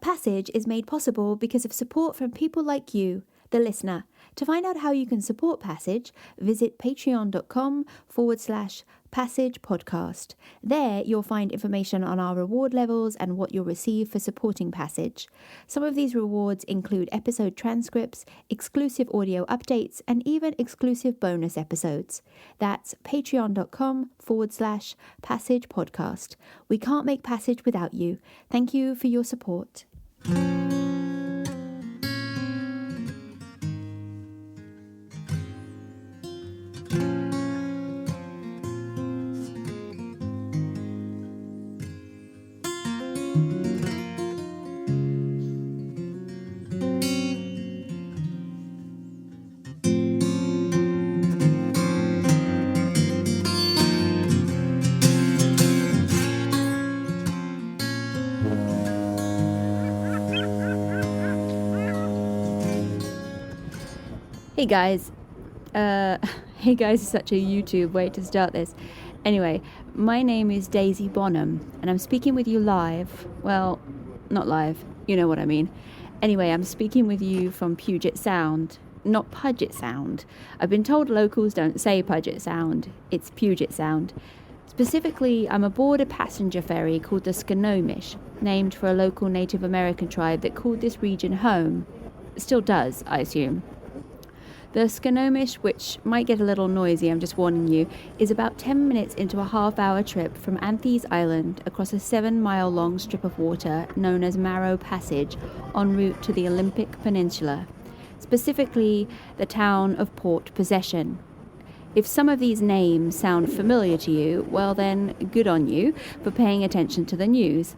Passage is made possible because of support from people like you, the listener. To find out how you can support Passage, visit patreon.com/Passage Podcast. There you'll find information on our reward levels and what you'll receive for supporting Passage. Some of these rewards include episode transcripts, exclusive audio updates, and even exclusive bonus episodes. That's patreon.com/Passage Podcast. We can't make Passage without you. Thank you for your support. Hey guys is such a YouTube way to start this. Anyway, my name is Daisy Bonham, and I'm speaking with you live. Well, not live, you know what I mean. Anyway, I'm speaking with you from Puget Sound, not Puget Sound. I've been told locals don't say Puget Sound, it's Puget Sound. Specifically, I'm aboard a passenger ferry called the Snohomish, named for a local Native American tribe that called this region home. Still does, I assume. The Snohomish, which might get a little noisy, I'm just warning you, is about 10 minutes into a half-hour trip from Anthees Island across a 7-mile-long strip of water known as Marrow Passage en route to the Olympic Peninsula, specifically the town of Port Possession. If some of these names sound familiar to you, well then, good on you for paying attention to the news.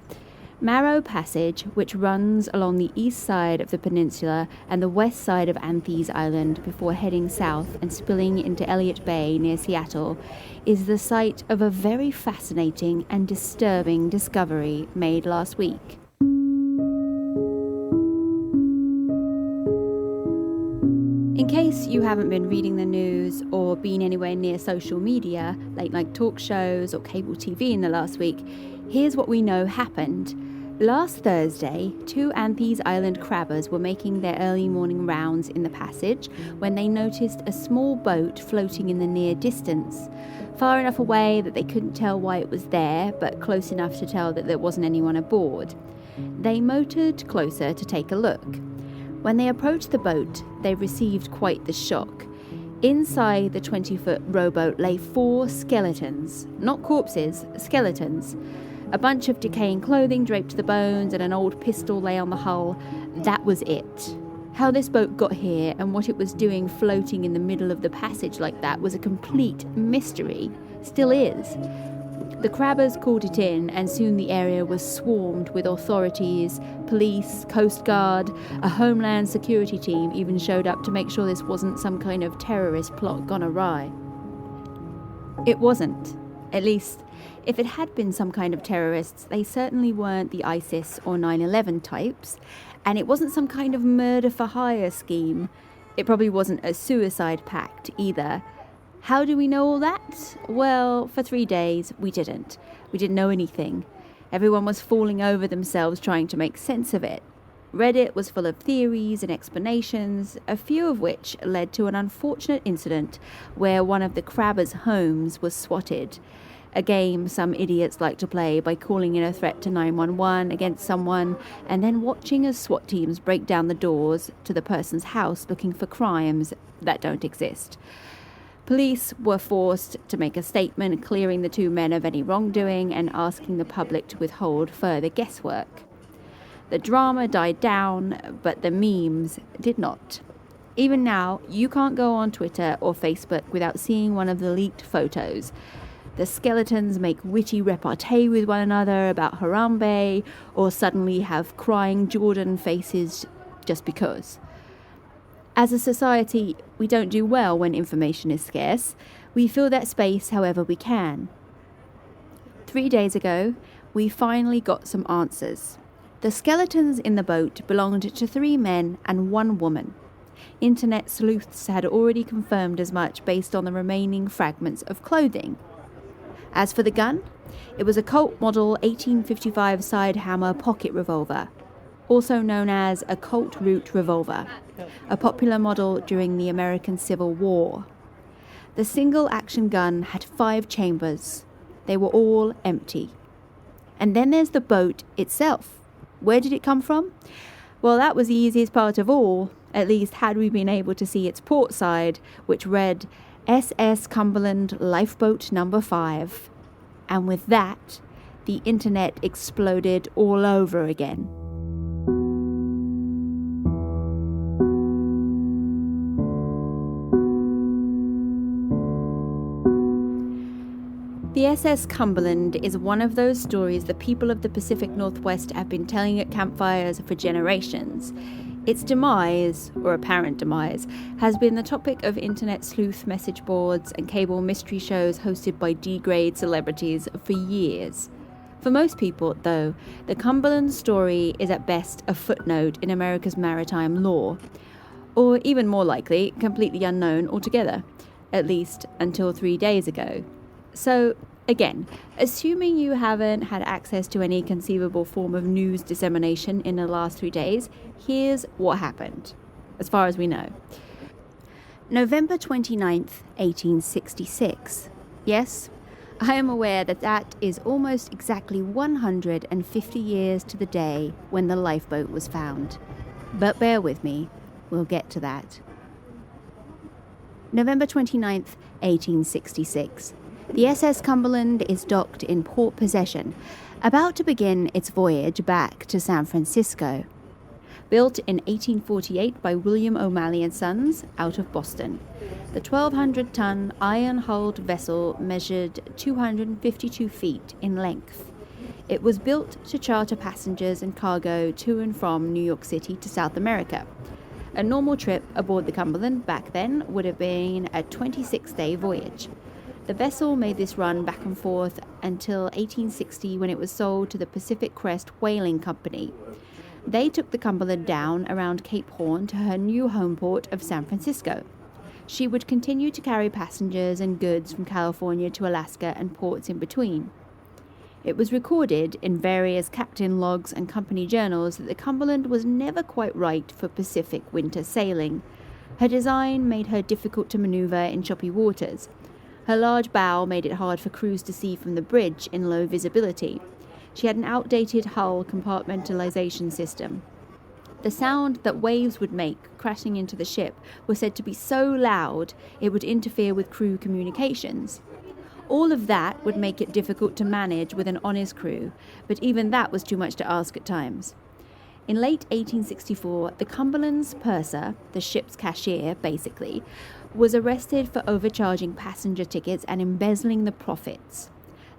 Marrow Passage, which runs along the east side of the peninsula and the west side of Anthees Island before heading south and spilling into Elliott Bay near Seattle, is the site of a very fascinating and disturbing discovery made last week. In case you haven't been reading the news or been anywhere near social media, like talk shows or cable TV in the last week, here's what we know happened. Last Thursday, 2 Anthees Island crabbers were making their early morning rounds in the passage when they noticed a small boat floating in the near distance, far enough away that they couldn't tell why it was there, but close enough to tell that there wasn't anyone aboard. They motored closer to take a look. When they approached the boat, they received quite the shock. Inside the 20-foot rowboat lay 4 skeletons, not corpses, skeletons. A bunch of decaying clothing draped to the bones and an old pistol lay on the hull. That was it. How this boat got here and what it was doing floating in the middle of the passage like that was a complete mystery. Still is. The crabbers called it in, and soon the area was swarmed with authorities, police, Coast Guard. A Homeland Security team even showed up to make sure this wasn't some kind of terrorist plot gone awry. It wasn't. At least, if it had been some kind of terrorists, they certainly weren't the ISIS or 9/11 types, and it wasn't some kind of murder-for-hire scheme. It probably wasn't a suicide pact either. How do we know all that? Well, for 3 days, we didn't. We didn't know anything. Everyone was falling over themselves trying to make sense of it. Reddit was full of theories and explanations, a few of which led to an unfortunate incident where one of the crabbers' homes was swatted. A game some idiots like to play by calling in a threat to 911 against someone and then watching as SWAT teams break down the doors to the person's house looking for crimes that don't exist. Police were forced to make a statement clearing the 2 men of any wrongdoing and asking the public to withhold further guesswork. The drama died down, but the memes did not. Even now, you can't go on Twitter or Facebook without seeing one of the leaked photos. The skeletons make witty repartee with one another about Harambe, or suddenly have crying Jordan faces just because. As a society, we don't do well when information is scarce. We fill that space however we can. 3 days ago, we finally got some answers. The skeletons in the boat belonged to 3 men and 1 woman. Internet sleuths had already confirmed as much based on the remaining fragments of clothing. As for the gun, it was a Colt model 1855 side hammer pocket revolver. also known as a Colt Root revolver, a popular model during the American Civil War. The single-action gun had 5 chambers. They were all empty. And then there's the boat itself. Where did it come from? Well, that was the easiest part of all, at least had we been able to see its port side, which read SS Cumberland Lifeboat Number 5. And with that, the internet exploded all over again. The SS Cumberland is one of those stories the people of the Pacific Northwest have been telling at campfires for generations. Its demise, or apparent demise, has been the topic of internet sleuth message boards and cable mystery shows hosted by D-grade celebrities for years. For most people, though, the Cumberland story is at best a footnote in America's maritime lore, or even more likely, completely unknown altogether, at least until 3 days ago. So, again, assuming you haven't had access to any conceivable form of news dissemination in the last 3 days, here's what happened, as far as we know. November 29th, 1866. Yes, I am aware that is almost exactly 150 years to the day when the lifeboat was found. But bear with me, we'll get to that. November 29th, 1866. The SS Cumberland is docked in port possession, about to begin its voyage back to San Francisco. Built in 1848 by William O'Malley and Sons out of Boston. The 1,200-ton iron-hulled vessel measured 252 feet in length. It was built to charter passengers and cargo to and from New York City to South America. A normal trip aboard the Cumberland back then would have been a 26-day voyage. The vessel made this run back and forth until 1860 when it was sold to the Pacific Crest Whaling Company. They took the Cumberland down around Cape Horn to her new home port of San Francisco. She would continue to carry passengers and goods from California to Alaska and ports in between. It was recorded in various captain logs and company journals that the Cumberland was never quite right for Pacific winter sailing. Her design made her difficult to maneuver in choppy waters. Her large bow made it hard for crews to see from the bridge in low visibility. She had an outdated hull compartmentalization system. The sound that waves would make crashing into the ship was said to be so loud it would interfere with crew communications. All of that would make it difficult to manage with an honest crew, but even that was too much to ask at times. In late 1864, the Cumberland's purser, the ship's cashier basically, was arrested for overcharging passenger tickets and embezzling the profits.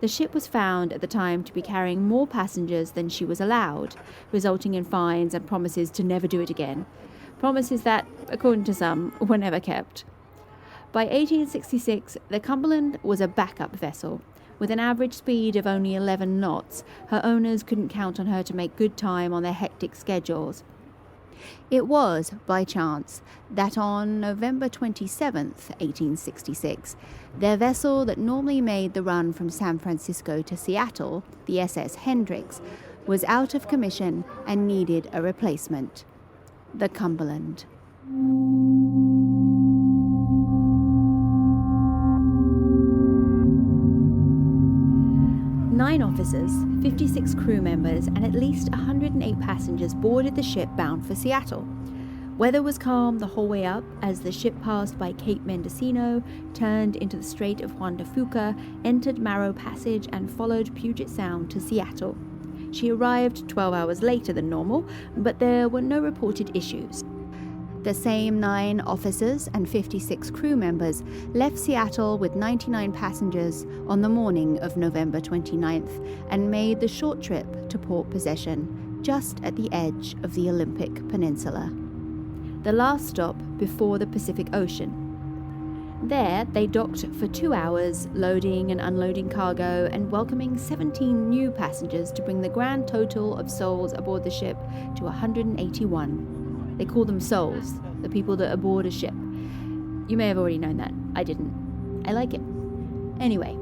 The ship was found at the time to be carrying more passengers than she was allowed, resulting in fines and promises to never do it again. Promises that, according to some, were never kept. By 1866, the Cumberland was a backup vessel. With an average speed of only 11 knots, her owners couldn't count on her to make good time on their hectic schedules. It was, by chance, that on November 27th, 1866, their vessel that normally made the run from San Francisco to Seattle, the SS Hendricks, was out of commission and needed a replacement. The Cumberland. 9 officers, 56 crew members, and at least 108 passengers boarded the ship bound for Seattle. Weather was calm the whole way up as the ship passed by Cape Mendocino, turned into the Strait of Juan de Fuca, entered Marrow Passage, and followed Puget Sound to Seattle. She arrived 12 hours later than normal, but there were no reported issues. The same 9 officers and 56 crew members left Seattle with 99 passengers on the morning of November 29th and made the short trip to port possession, just at the edge of the Olympic Peninsula. The last stop before the Pacific Ocean. There, they docked for 2 hours, loading and unloading cargo and welcoming 17 new passengers to bring the grand total of souls aboard the ship to 181. They call them souls, the people that aboard a ship. You may have already known that. I didn't. I like it. Anyway,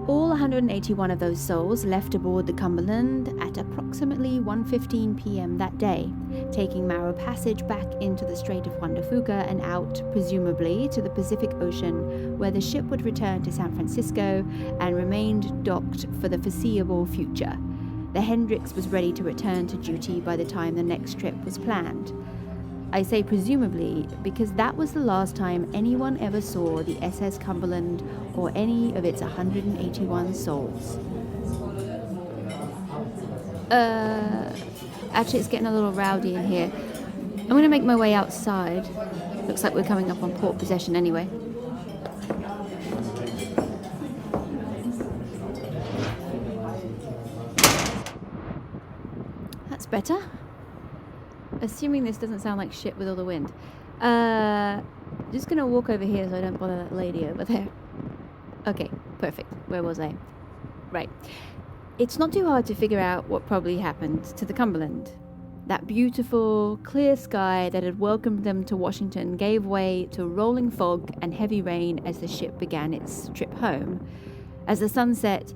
All 181 of those souls left aboard the Cumberland at approximately 1:15 p.m. that day, taking Marrow Passage back into the Strait of Juan de Fuca and out, presumably, to the Pacific Ocean, where the ship would return to San Francisco and remained docked for the foreseeable future. The Hendricks was ready to return to duty by the time the next trip was planned. I say presumably because that was the last time anyone ever saw the SS Cumberland or any of its 181 souls. Actually, it's getting a little rowdy in here. I'm going to make my way outside. Looks like we're coming up on port possession anyway. That's better. Assuming this doesn't sound like shit with all the wind. Just gonna walk over here so I don't bother that lady over there. Okay, perfect. Where was I? Right. It's not too hard to figure out what probably happened to the Cumberland. That beautiful, clear sky that had welcomed them to Washington gave way to rolling fog and heavy rain as the ship began its trip home. As the sun set,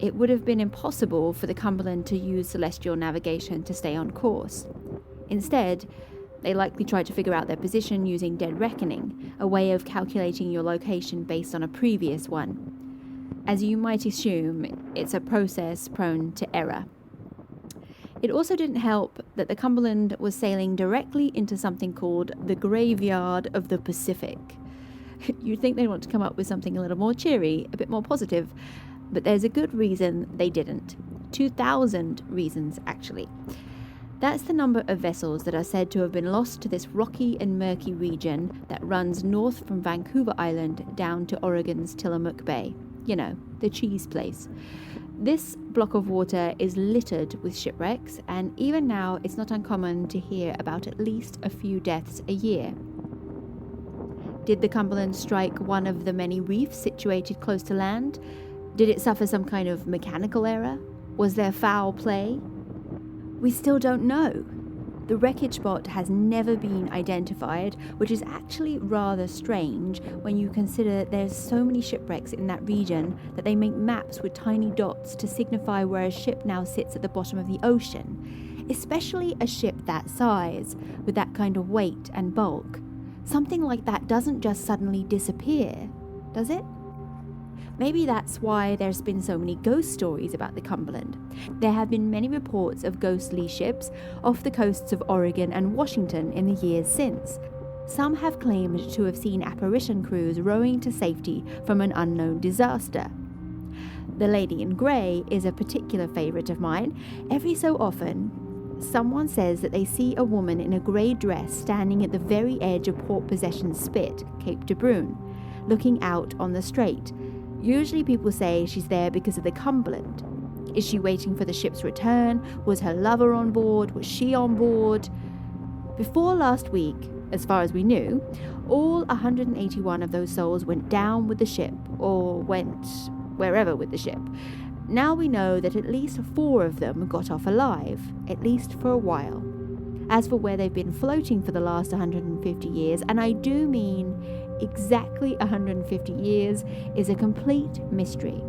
it would have been impossible for the Cumberland to use celestial navigation to stay on course. Instead, they likely tried to figure out their position using dead reckoning, a way of calculating your location based on a previous one. As you might assume, it's a process prone to error. It also didn't help that the Cumberland was sailing directly into something called the Graveyard of the Pacific. You'd think they'd want to come up with something a little more cheery, a bit more positive, but there's a good reason they didn't. 2,000 reasons, actually. That's the number of vessels that are said to have been lost to this rocky and murky region that runs north from Vancouver Island down to Oregon's Tillamook Bay. You know, the cheese place. This block of water is littered with shipwrecks, and even now it's not uncommon to hear about at least a few deaths a year. Did the Cumberland strike one of the many reefs situated close to land? Did it suffer some kind of mechanical error? Was there foul play? We still don't know. The wreckage spot has never been identified, which is actually rather strange when you consider there's so many shipwrecks in that region that they make maps with tiny dots to signify where a ship now sits at the bottom of the ocean, especially a ship that size, with that kind of weight and bulk. Something like that doesn't just suddenly disappear, does it? Maybe that's why there's been so many ghost stories about the Cumberland. There have been many reports of ghostly ships off the coasts of Oregon and Washington in the years since. Some have claimed to have seen apparition crews rowing to safety from an unknown disaster. The Lady in Grey is a particular favourite of mine. Every so often, someone says that they see a woman in a grey dress standing at the very edge of Port Possession Spit, Cape de Brune, looking out on the strait. Usually people say she's there because of the Cumberland. Is she waiting for the ship's return? Was her lover on board? Was she on board? Before last week, as far as we knew, all 181 of those souls went down with the ship, or went wherever with the ship. Now we know that at least 4 of them got off alive, at least for a while. As for where they've been floating for the last 150 years, and I do mean exactly 150 years, is a complete mystery,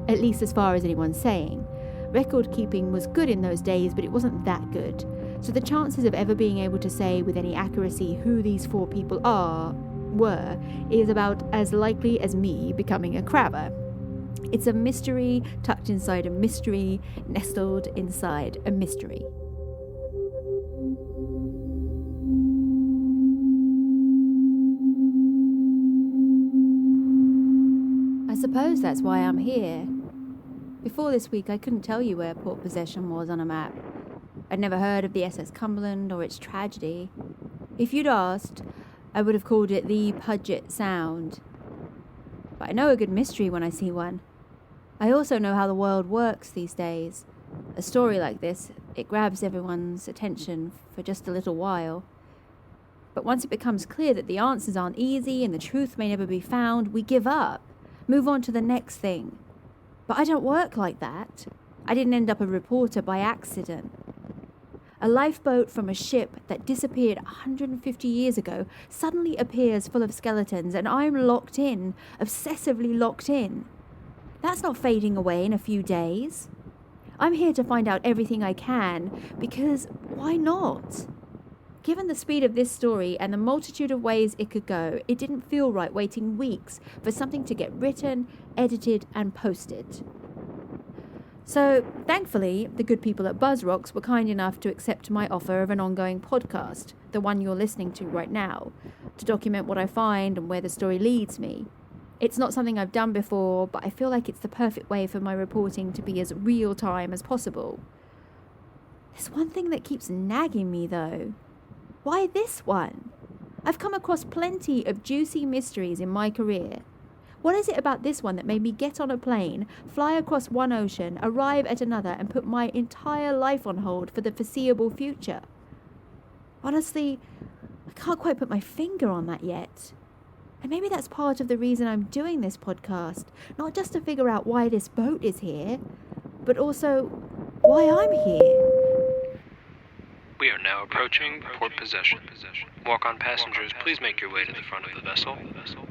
at least as far as anyone's saying. Record keeping was good in those days, but it wasn't that good. So the chances of ever being able to say with any accuracy who these 4 people were, is about as likely as me becoming a crabber. It's a mystery tucked inside a mystery, nestled inside a mystery. I suppose that's why I'm here. Before this week, I couldn't tell you where Port Possession was on a map. I'd never heard of the SS Cumberland or its tragedy. If you'd asked, I would have called it the Puget Sound. But I know a good mystery when I see one. I also know how the world works these days. A story like this, it grabs everyone's attention for just a little while. But once it becomes clear that the answers aren't easy and the truth may never be found, we give up. Move on to the next thing. But I don't work like that. I didn't end up a reporter by accident. A lifeboat from a ship that disappeared 150 years ago suddenly appears full of skeletons, and I'm locked in, obsessively locked in. That's not fading away in a few days. I'm here to find out everything I can, because why not? Given the speed of this story and the multitude of ways it could go, it didn't feel right waiting weeks for something to get written, edited, and posted. So, thankfully, the good people at BuzzRox were kind enough to accept my offer of an ongoing podcast, the one you're listening to right now, to document what I find and where the story leads me. It's not something I've done before, but I feel like it's the perfect way for my reporting to be as real-time as possible. There's one thing that keeps nagging me, though. Why this one? I've come across plenty of juicy mysteries in my career. What is it about this one that made me get on a plane, fly across one ocean, arrive at another, and put my entire life on hold for the foreseeable future? Honestly, I can't quite put my finger on that yet. And maybe that's part of the reason I'm doing this podcast, not just to figure out why this boat is here, but also why I'm here. We are now approaching port possession. Walk-on passengers, please make your way to the front of the vessel.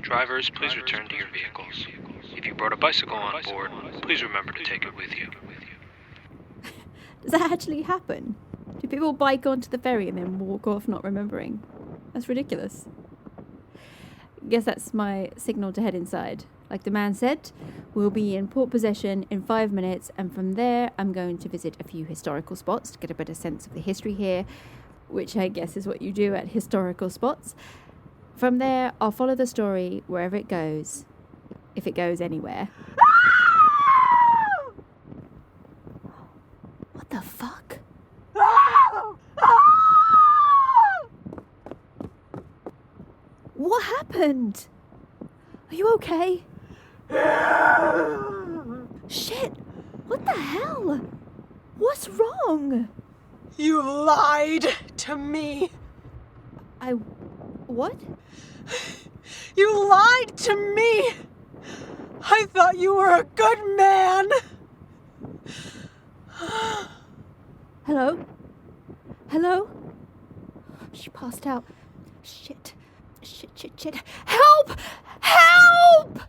Drivers, please return to your vehicles. If you brought a bicycle on board, please remember to take it with you. Does that actually happen? Do people bike onto the ferry and then walk off not remembering? That's ridiculous. Guess that's my signal to head inside. Like the man said, we'll be in port possession in 5 minutes, and from there I'm going to visit a few historical spots to get a better sense of the history here, which I guess is what you do at historical spots. From there, I'll follow the story wherever it goes, if it goes anywhere. What the fuck? What happened? Are you okay? Shit! What the hell? What's wrong? You lied to me. What? You lied to me. I thought you were a good man. Hello? Hello? She passed out. Shit. Help! Help!